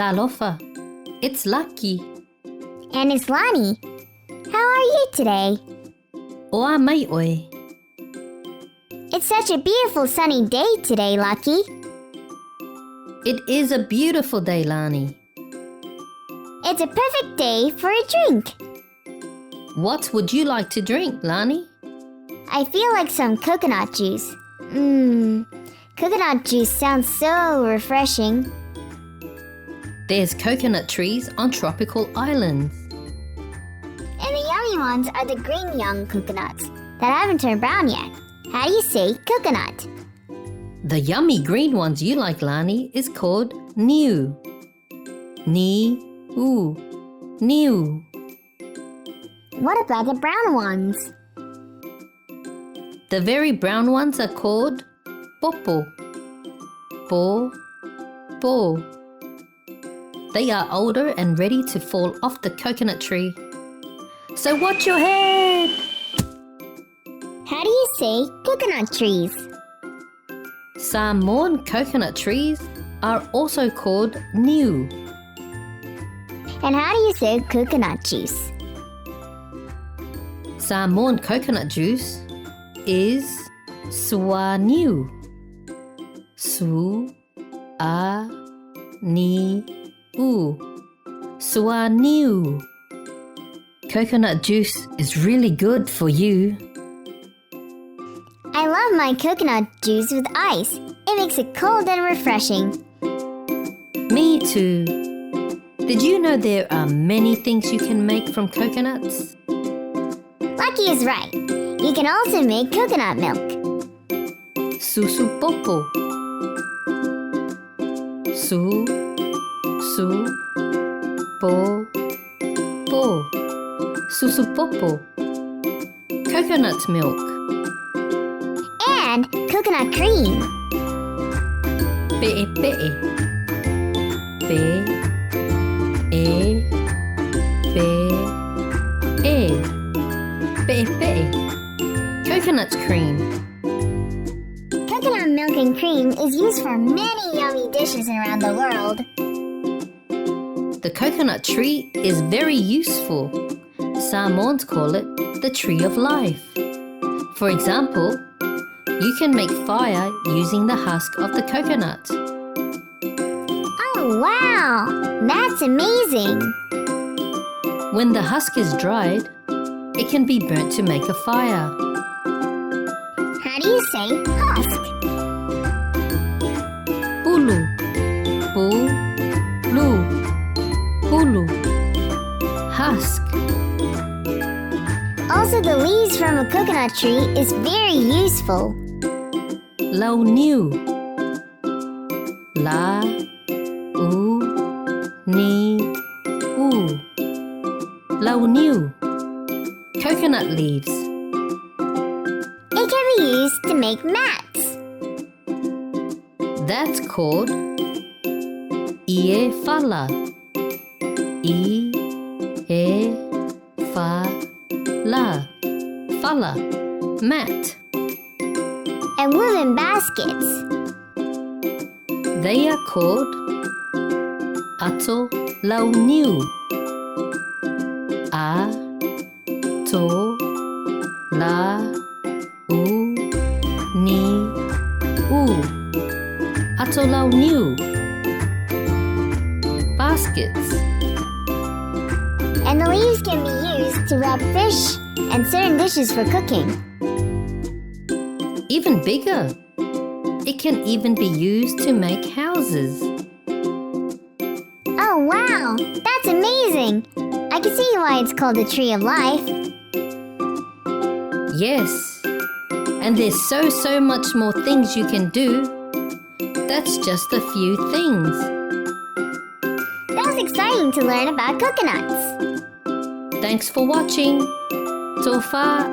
Salofa. It's Lucky. And it's Lonnie. How are you today? Oa mai oe. It's such a beautiful sunny day today, Lucky. It is a beautiful day, Lani. It's a perfect day for a drink. What would you like to drink, Lani? I feel like some coconut juice. Coconut juice sounds so refreshing. There's coconut trees on tropical islands. And the yummy ones are the green young coconuts that haven't turned brown yet. How do you say coconut? The yummy green ones you like, Lani, is called Niu. Ni-u. Niu. What about the brown ones? The very brown ones are called Popo. Po. They are older and ready to fall off the coconut tree. So watch your head! How do you say coconut trees? Samoan coconut trees are also called Niu. And how do you say coconut juice? Samoan coconut juice is Su-a-niu. Su-a-ni-u. Su-a-niu. Coconut juice is really good for you. I love my coconut juice with ice. It makes it cold and refreshing. Me too. Did you know there are many things you can make from coconuts? Lucky is right. You can also make coconut milk. Susu Popo. Po. Susu Popo. Coconut milk. And coconut cream. Pe'e. Coconut cream. Coconut milk and cream is used for many yummy dishes around the world. The coconut tree is very useful. Samoans call it the tree of life. For example, you can make fire using the husk of the coconut. Oh, wow! That's amazing! When the husk is dried, it can be burnt to make a fire. How do you say husk? Pulu. Husk. Also, the leaves from a coconut tree is very useful. Lau Niu. Lau Niu. Coconut leaves. It can be used to make mats. That's called Fala. Fala. Mat. And woven baskets. They are called Ato Lau Niu. Ato Lau Niu. Ato Lau Niu. Baskets. And the leaves can be used to wrap fish and certain dishes for cooking. Even bigger. It can even be used to make houses. Oh, wow! That's amazing! I can see why it's called the tree of life. Yes. And there's so much more things you can do. That's just a few things. That was exciting to learn about coconuts. Thanks for watching. Tofa.